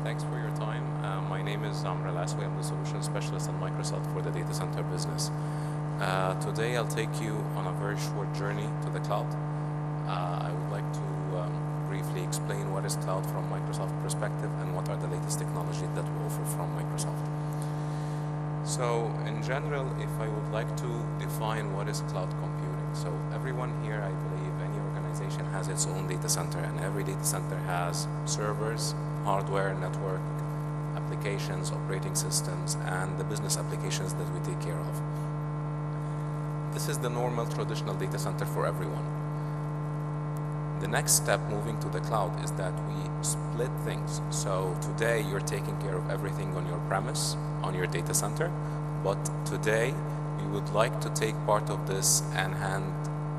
Thanks for your time. My name is Amr Al Esawy. I'm the solution specialist at Microsoft for the data center business. Today I'll take you on a very short journey to the cloud. I would like to briefly explain what is cloud from Microsoft perspective and what are the latest technologies that we offer from Microsoft. So in general, if I would like to define what is cloud computing. So everyone here, I believe, any organization has its own data center, and every data center has servers, hardware, network, applications, operating systems, and the business applications that we take care of. This is the normal traditional data center for everyone. The next step moving to the cloud is that we split things. So today you're taking care of everything on your premise, on your data center, but today we would like to take part of this and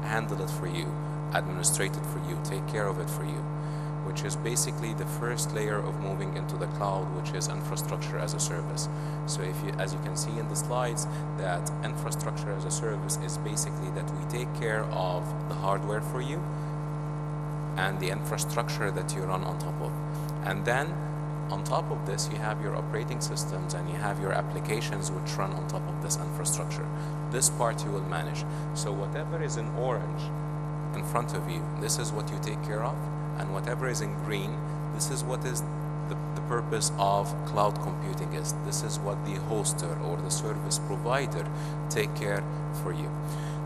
handle it for you, administrate it for you, take care of it for you, which is basically the first layer of moving into the cloud, which is infrastructure as a service. So as you can see in the slides, that infrastructure as a service is basically that we take care of the hardware for you and the infrastructure that you run on top of. And then on top of this, you have your operating systems and you have your applications which run on top of this infrastructure. This part you will manage. So whatever is in orange in front of you, this is what you take care of. And whatever is in green, this is what is the purpose of cloud computing is. This is what the hoster or the service provider take care for you.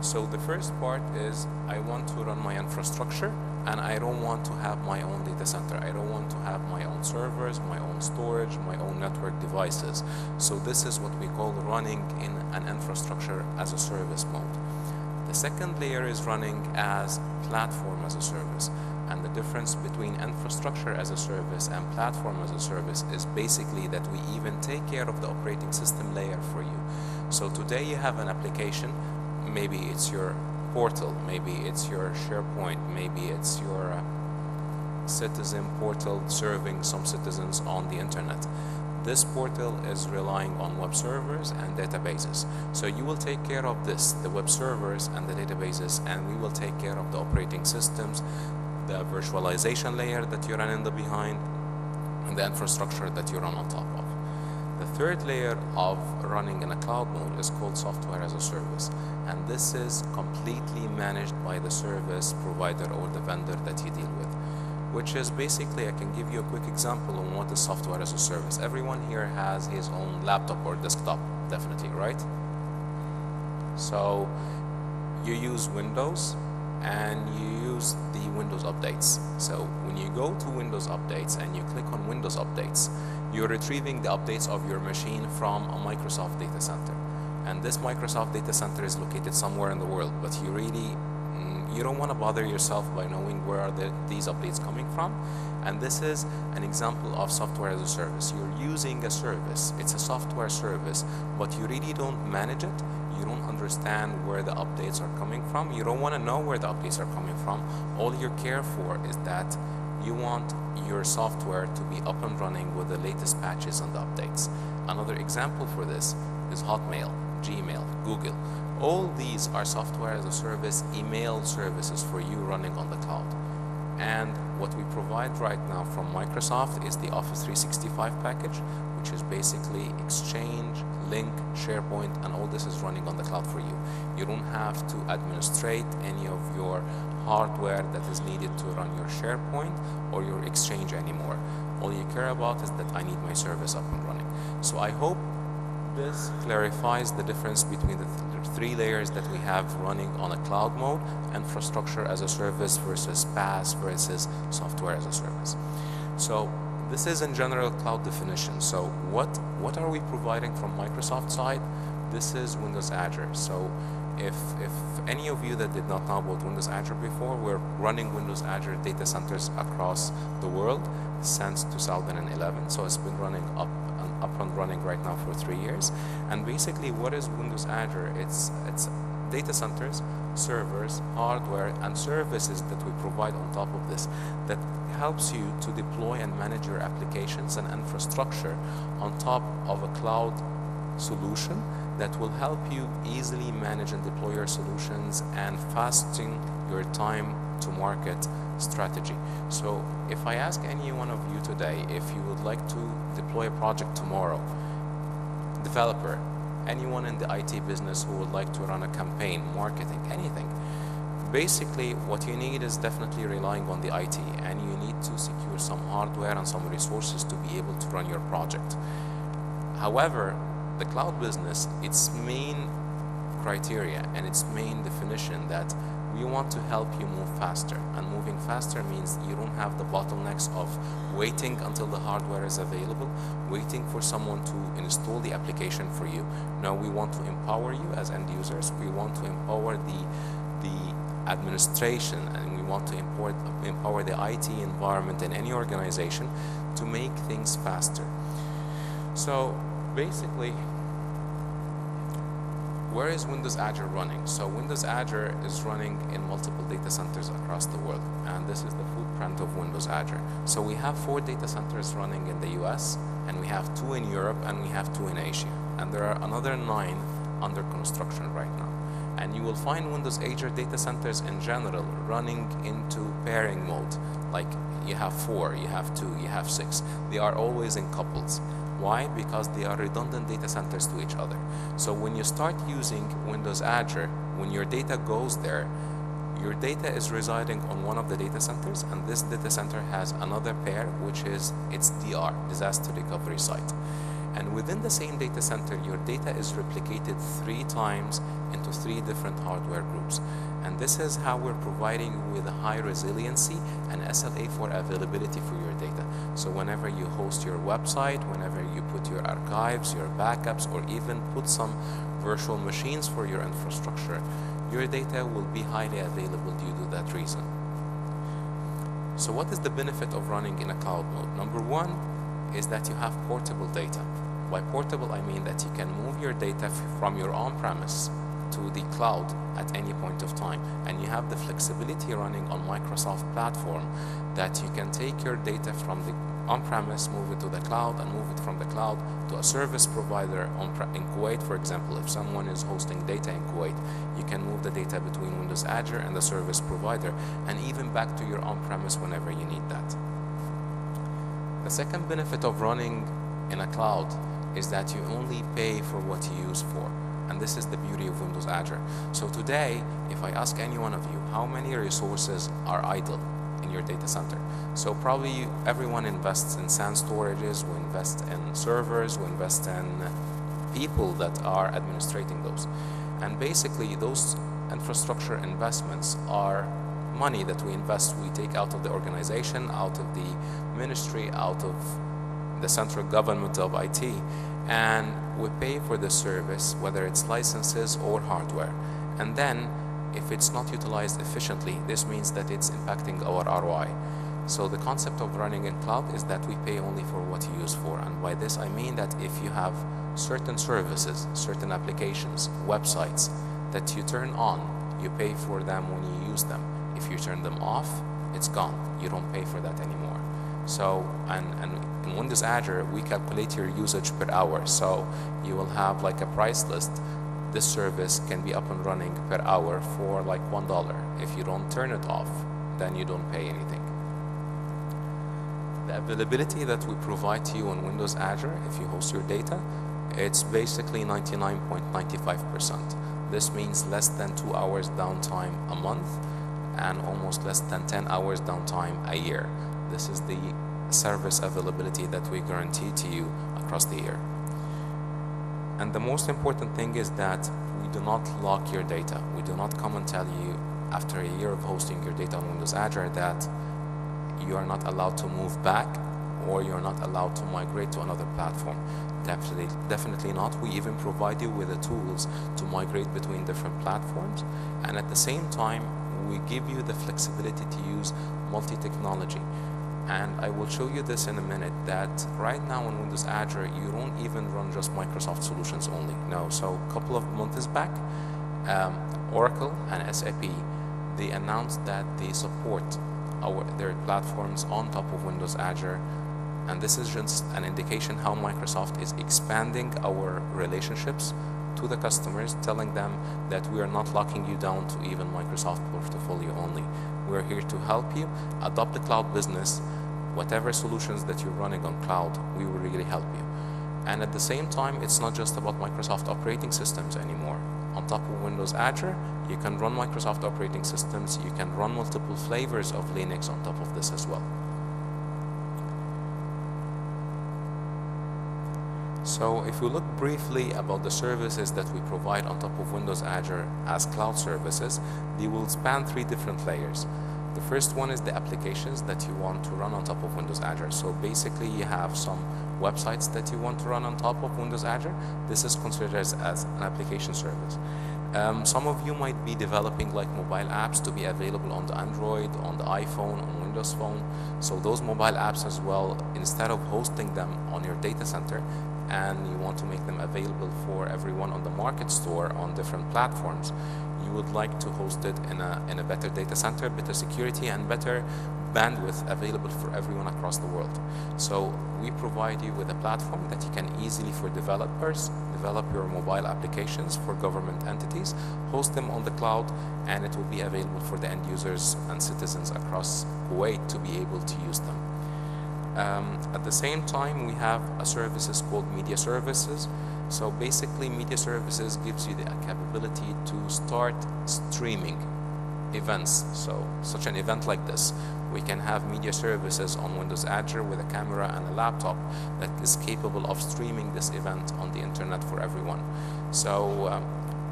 So the first part is I want to run my infrastructure and I don't want to have my own data center. I don't want to have my own servers, my own storage, my own network devices. So this is what we call running in an infrastructure as a service mode. The second layer is running as platform as a service. And the difference between infrastructure as a service and platform as a service is basically that we even take care of the operating system layer for you. So today you have an application, maybe it's your portal, maybe it's your SharePoint, maybe it's your citizen portal serving some citizens on the internet. This portal is relying on web servers and databases. So you will take care of this, the web servers and the databases, and we will take care of the operating systems, the virtualization layer that you run in the behind, and the infrastructure that you run on top of. The third layer of running in a cloud mode is called software as a service. And this is completely managed by the service provider or the vendor that you deal with, which is basically, I can give you a quick example on what is software as a service. Everyone here has his own laptop or desktop, definitely, right? So you use Windows and you use the Windows updates. So when you go to Windows updates and you click on Windows updates, you're retrieving the updates of your machine from a Microsoft data center. And this Microsoft data center is located somewhere in the world, but you don't want to bother yourself by knowing where are these updates coming from. And this is an example of software as a service. You're using a service, it's a software service, but you really don't manage it. You don't understand where the updates are coming from. You don't want to know where the updates are coming from. All you care for is that you want your software to be up and running with the latest patches and the updates. Another example for this is Hotmail, Gmail, Google. All these are software as a service, email services for you running on the cloud. And what we provide right now from Microsoft is the Office 365 package, which is basically Exchange, Link, SharePoint, and all this is running on the cloud for you. You don't have to administrate any of your hardware that is needed to run your SharePoint or your Exchange anymore. All you care about is that I need my service up and running. So I hope this clarifies the difference between the three layers that we have running on a cloud mode: infrastructure as a service versus PaaS versus software as a service. So this is in general cloud definition. So what are we providing from Microsoft side? This is Windows Azure. So if any of you that did not know about Windows Azure before, we're running Windows Azure data centers across the world since 2011. So it's been running up and running right now for 3 years. And basically, what is Windows Azure? It's data centers, servers, hardware, and services that we provide on top of this that helps you to deploy and manage your applications and infrastructure on top of a cloud solution that will help you easily manage and deploy your solutions and fasten your time to market strategy. So if I ask any one of you today if you would like to deploy a project tomorrow, developer, anyone in the IT business who would like to run a campaign, marketing, anything, basically what you need is definitely relying on the IT, and you need to secure some hardware and some resources to be able to run your project. However, the cloud business, its main criteria and its main definition that we want to help you move faster, and moving faster means you don't have the bottlenecks of waiting until the hardware is available, waiting for someone to install the application for you. No, we want to empower you as end users. We want to empower the administration, and we want to empower the IT environment in any organization to make things faster. So basically, where is Windows Azure running? So Windows Azure is running in multiple data centers across the world, and this is the footprint of Windows Azure. So we have 4 data centers running in the US, and we have 2 in Europe, and we have 2 in Asia. And there are another 9 under construction right now. And you will find Windows Azure data centers in general running into pairing mode. Like you have 4, you have 2, you have 6. They are always in couples. Why? Because they are redundant data centers to each other. So when you start using Windows Azure, when your data goes there, your data is residing on one of the data centers, and this data center has another pair, which is its DR, disaster recovery site. And within the same data center, your data is replicated 3 times into 3 different hardware groups. And this is how we're providing you with a high resiliency and SLA for availability for your data. So whenever you host your website, whenever you put your archives, your backups, or even put some virtual machines for your infrastructure, your data will be highly available due to that reason. So what is the benefit of running in a cloud mode? Number 1 is that you have portable data. By portable, I mean that you can move your data from your on-premise to the cloud at any point of time, and you have the flexibility running on Microsoft platform that you can take your data from the on-premise, move it to the cloud, and move it from the cloud to a service provider in Kuwait, for example. If someone is hosting data in Kuwait, you can move the data between Windows Azure and the service provider, and even back to your on-premise whenever you need that. The second benefit of running in a cloud is that you only pay for what you use for. And this is the beauty of Windows Azure. So today, if I ask any one of you, how many resources are idle in your data center? So probably everyone invests in SAN storages, we invest in servers, we invest in people that are administrating those. And basically, those infrastructure investments are money that we invest, we take out of the organization, out of the ministry, out of the central government of IT, and we pay for the service, whether it's licenses or hardware. And then if it's not utilized efficiently, this means that it's impacting our ROI. So the concept of running in cloud is that we pay only for what you use for. And by this I mean that if you have certain services, certain applications, websites that you turn on, you pay for them when you use them. If you turn them off, it's gone. You don't pay for that anymore. So, and in Windows Azure, we calculate your usage per hour. So you will have like a price list. This service can be up and running per hour for like $1. If you don't turn it off, then you don't pay anything. The availability that we provide to you on Windows Azure, if you host your data, it's basically 99.95%. This means less than 2 hours downtime a month and almost less than 10 hours downtime a year. This is the service availability that we guarantee to you across the year. And the most important thing is that we do not lock your data. We do not come and tell you after a year of hosting your data on Windows Azure that you are not allowed to move back or you're not allowed to migrate to another platform. Definitely not. We even provide you with the tools to migrate between different platforms, and at the same time we give you the flexibility to use multi-technology. And I will show you this in a minute, that right now on Windows Azure you don't even run just Microsoft solutions only. No, so a couple of months back, Oracle and SAP, they announced that they support their platforms on top of Windows Azure. And this is just an indication how Microsoft is expanding our relationships to the customers, telling them that we are not locking you down to even Microsoft portfolio only. We're here to help you adopt the cloud business. Whatever solutions that you're running on cloud, we will really help you. And at the same time, it's not just about Microsoft operating systems anymore. On top of Windows Azure, you can run Microsoft operating systems, you can run multiple flavors of Linux on top of this as well. So if we look briefly about the services that we provide on top of Windows Azure as cloud services, they will span 3 different layers. The first one is the applications that you want to run on top of Windows Azure. So basically you have some websites that you want to run on top of Windows Azure. This is considered as an application service. Some of you might be developing like mobile apps to be available on the Android, on the iPhone, on Windows Phone. So those mobile apps as well, instead of hosting them on your data center, and you want to make them available for everyone on the market store on different platforms, you would like to host it in a better data center, better security, and better bandwidth available for everyone across the world. So we provide you with a platform that you can easily, for developers, develop your mobile applications for government entities, host them on the cloud, and it will be available for the end users and citizens across Kuwait to be able to use them. At the same time, we have a services called media services. So basically, media services gives you the capability to start streaming events. So such an event like this, we can have media services on Windows Azure with a camera and a laptop that is capable of streaming this event on the internet for everyone. So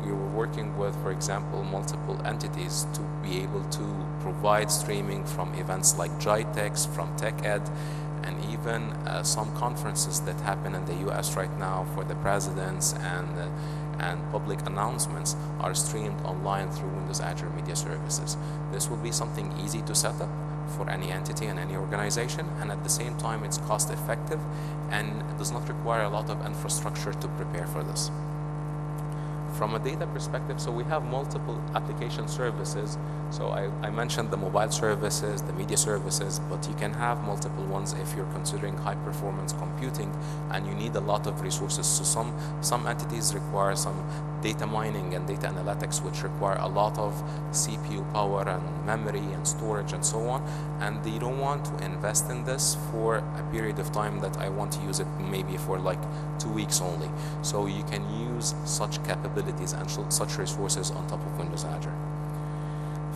we were working with, for example, multiple entities to be able to provide streaming from events like GITEX, from TechEd, and even some conferences that happen in the US right now for the presidents and public announcements are streamed online through Windows Azure Media Services. This will be something easy to set up for any entity and any organization, and at the same time it's cost effective and does not require a lot of infrastructure to prepare for this. From a data perspective, so we have multiple application services. So I mentioned the mobile services, the media services, but you can have multiple ones if you're considering high performance computing and you need a lot of resources. So some entities require some data mining and data analytics, which require a lot of CPU power and memory and storage and so on, and they don't want to invest in this for a period of time that I want to use it maybe for like 2 weeks only. So you can use such capabilities and such resources on top of Windows Azure.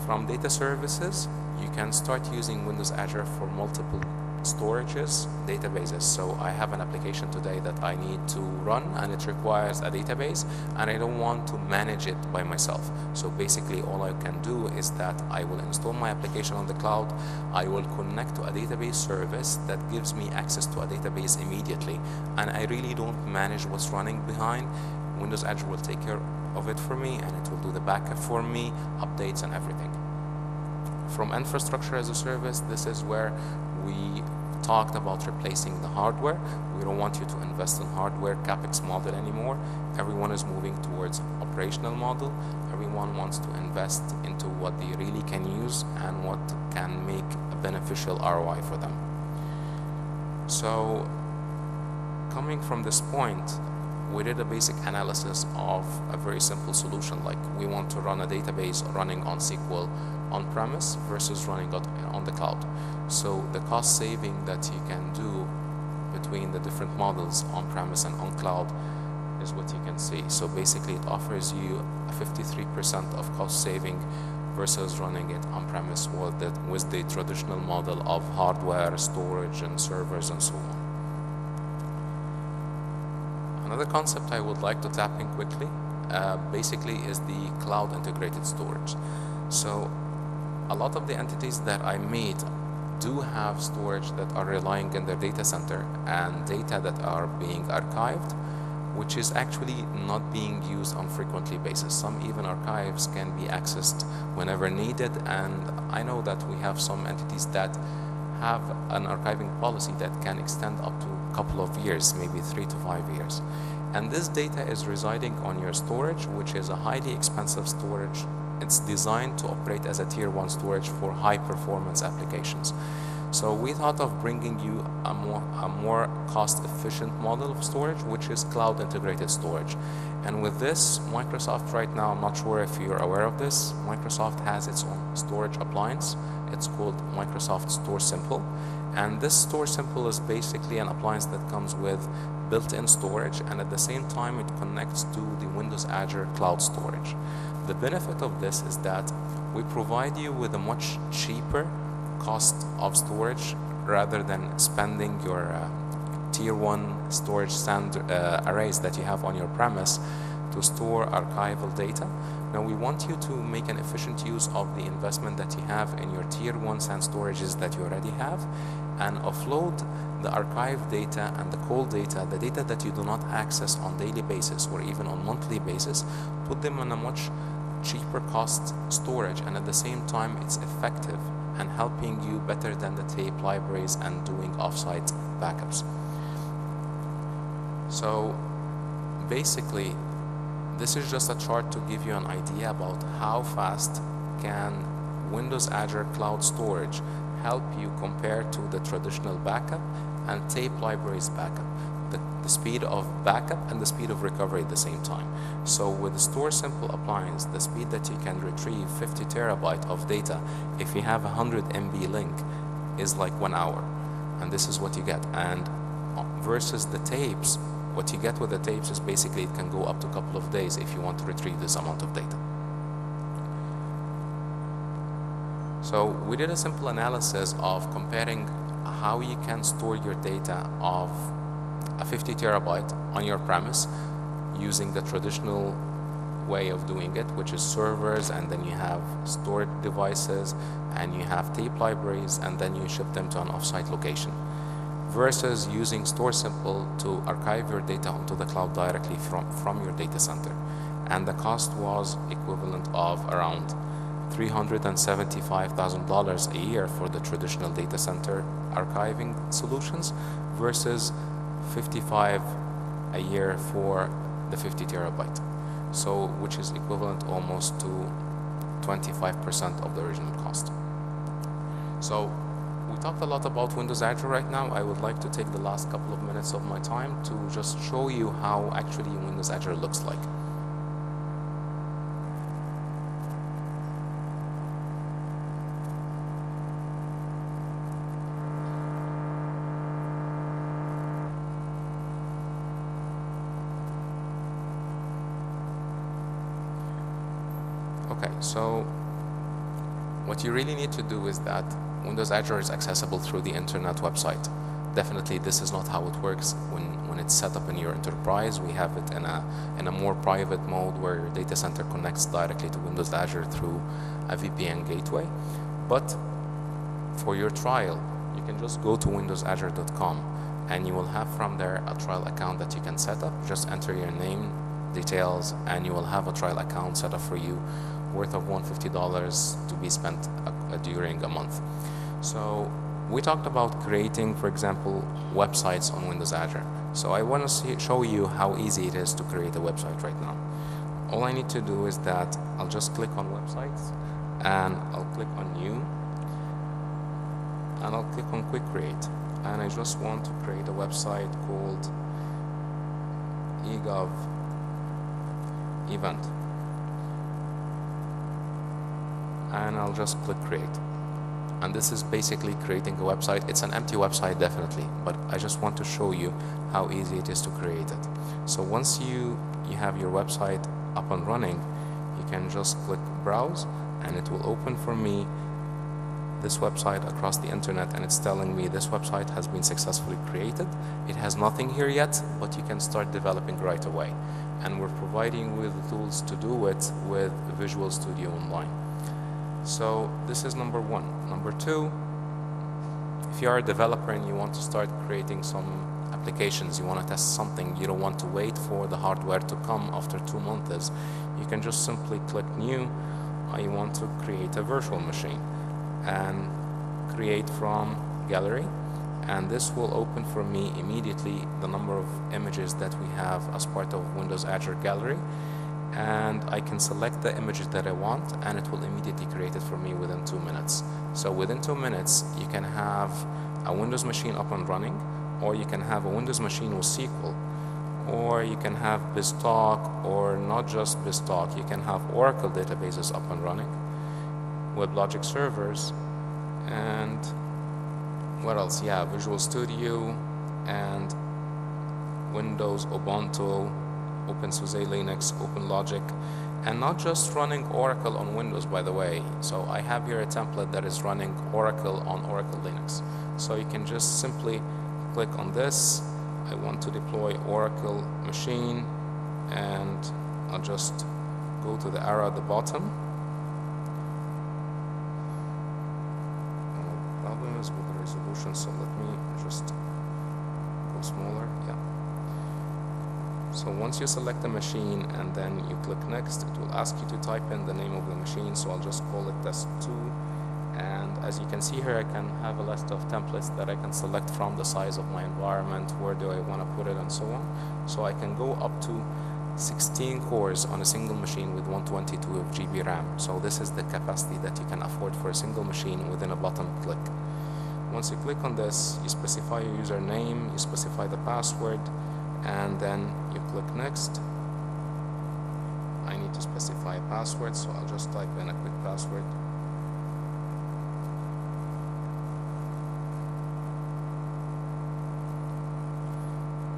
From data services, you can start using Windows Azure for multiple storages, databases. So I have an application today that I need to run and it requires a database, and I don't want to manage it by myself. So basically all I can do is that I will install my application on the cloud, I will connect to a database service that gives me access to a database immediately, and I really don't manage what's running behind. Windows Azure will take care of it for me, and it will do the backup for me, updates and everything. From infrastructure as a service, this is where we talked about replacing the hardware. We don't want you to invest in hardware CapEx model anymore. Everyone is moving towards operational model. Everyone wants to invest into what they really can use and what can make a beneficial ROI for them. So coming from this point, we did a basic analysis of a very simple solution, like we want to run a database running on SQL on-premise versus running on the cloud. So the cost saving that you can do between the different models on-premise and on cloud is what you can see. So basically it offers you a 53% of cost saving versus running it on-premise with the traditional model of hardware, storage and servers and so on. Another concept I would like to tap in quickly basically is the cloud integrated storage. So a lot of the entities that I meet do have storage that are relying in their data center and data that are being archived, which is actually not being used on frequently basis. Some even archives can be accessed whenever needed, and I know that we have some entities that have an archiving policy that can extend up to a couple of years, maybe 3 to 5 years. And this data is residing on your storage, which is a highly expensive storage. It's designed to operate as a tier 1 storage for high performance applications. So we thought of bringing you a more cost-efficient model of storage, which is cloud integrated storage. And with this, Microsoft right now, I'm not sure if you're aware of this, Microsoft has its own storage appliance. It's called Microsoft Store Simple. And this Store Simple is basically an appliance that comes with built-in storage, and at the same time it connects to the Windows Azure cloud storage. The benefit of this is that we provide you with a much cheaper cost of storage rather than spending your tier 1 storage arrays that you have on your premise to store archival data. Now we want you to make an efficient use of the investment that you have in your tier 1 SAN storages that you already have, and offload the archive data and the cold data, the data that you do not access on daily basis or even on monthly basis, put them on a much cheaper cost storage, and at the same time it's effective and helping you better than the tape libraries and doing offsite backups. So basically this is just a chart to give you an idea about how fast can Windows Azure Cloud Storage help you compared to the traditional backup and tape libraries backup. The speed of backup and the speed of recovery at the same time. So with the Store Simple appliance, the speed that you can retrieve 50 terabyte of data if you have a 100 MB link is like 1 hour, and this is what you get. And versus the tapes, what you get with the tapes is basically it can go up to a couple of days if you want to retrieve this amount of data. So we did a simple analysis of comparing how you can store your data of a 50 terabyte on your premise using the traditional way of doing it, which is servers, and then you have storage devices, and you have tape libraries, and then you ship them to an offsite location, versus using Store Simple to archive your data onto the cloud directly from your data center. And the cost was equivalent of around $375,000 a year for the traditional data center archiving solutions versus $55,000 a year for the 50 terabyte. So which is equivalent almost to 25% of the original cost. So we talked a lot about Windows Azure right now. I would like to take the last couple of minutes of my time to just show you how actually Windows Azure looks like. Okay, so what you really need to do is that Windows Azure is accessible through the internet website. Definitely this is not how it works when it's set up in your enterprise. We have it in a more private mode where your data center connects directly to Windows Azure through a VPN gateway. But for your trial, you can just go to windowsazure.com and you will have from there a trial account that you can set up. Just enter your name, details, and you will have a trial account set up for you worth of $150 to be spent during a month. So we talked about creating, for example, websites on Windows Azure. So I want to show you how easy it is to create a website right now. All I need to do is that I'll just click on websites, and I'll click on new, and I'll click on quick create, and I just want to create a website called eGov event, and I'll just click create. And this is basically creating a website. It's an empty website definitely, but I just want to show you how easy it is to create it. So once you have your website up and running, you can just click browse, and it will open for me this website across the internet, and it's telling me this website has been successfully created. It has nothing here yet, but you can start developing right away. And we're providing you with the tools to do it with Visual Studio Online. So this is number one. Number two, if you are a developer and you want to start creating some applications, you want to test something, you don't want to wait for the hardware to come after 2 months, you can just simply click new. I want to create a virtual machine, and create from gallery, and this will open for me immediately the number of images that we have as part of Windows Azure Gallery. and I can select the image that I want, and it will immediately create it for me within 2 minutes. So within 2 minutes, you can have a Windows machine up and running, or you can have a Windows machine with SQL, or you can have BizTalk, or not just BizTalk, you can have Oracle databases up and running, WebLogic servers, and what else? Yeah, Visual Studio, and Windows, Ubuntu, OpenSUSE Linux, OpenLogic, and not just running Oracle on Windows, by the way. So I have here a template that is running Oracle on Oracle Linux. So you can just simply click on this. I want to deploy Oracle machine, and I'll just go to the arrow at the bottom. The problem is with the resolution, so let me just go smaller. Yeah. So once you select the machine and then you click next, it will ask you to type in the name of the machine. So I'll just call it test2. And as you can see here, I can have a list of templates that I can select from, the size of my environment, where do I want to put it, and so on. So I can go up to 16 cores on a single machine with 122 of GB RAM. So this is the capacity that you can afford for a single machine within a button click. Once you click on this, you specify your username, you specify the password, and then you click next. I need to specify a password, so I'll just type in a quick password.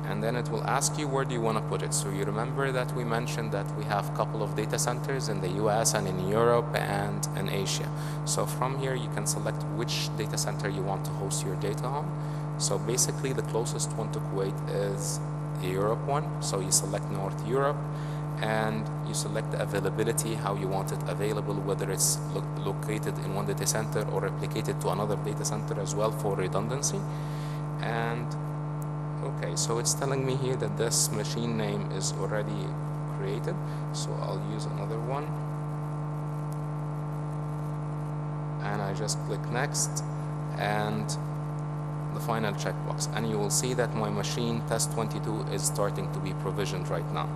And then it will ask you where do you want to put it. So you remember that we mentioned that we have a couple of data centers in the US and in Europe and in Asia. So from here you can select which data center you want to host your data on. So basically the closest one to Kuwait is the Europe one. So you select North Europe, and you select the availability, how you want it available, whether it's located in one data center or replicated to another data center as well for redundancy. And okay, so it's telling me here that this machine name is already created, so I'll use another one, and I just click next and the final checkbox, and you will see that my machine test22 is starting to be provisioned right now.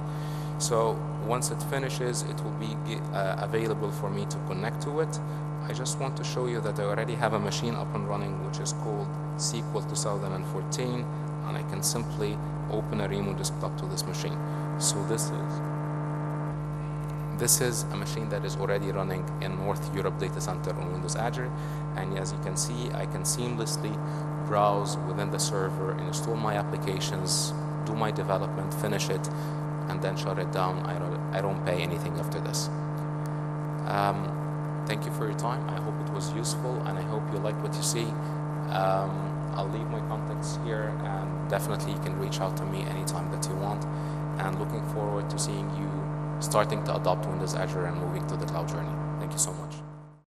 So once it finishes, it will be available for me to connect to it. I just want to show you that I already have a machine up and running which is called SQL 2014, and I can simply open a remote desktop to this machine. So this is a machine that is already running in North Europe data center on Windows Azure, and as you can see, I can seamlessly browse within the server, install my applications, do my development, finish it, and then shut it down. I don't pay anything after this. Thank you for your time. I hope it was useful, and I hope you like what you see. I'll leave my contacts here, and definitely you can reach out to me anytime that you want, and looking forward to seeing you starting to adopt Windows Azure and moving to the cloud journey. Thank you so much.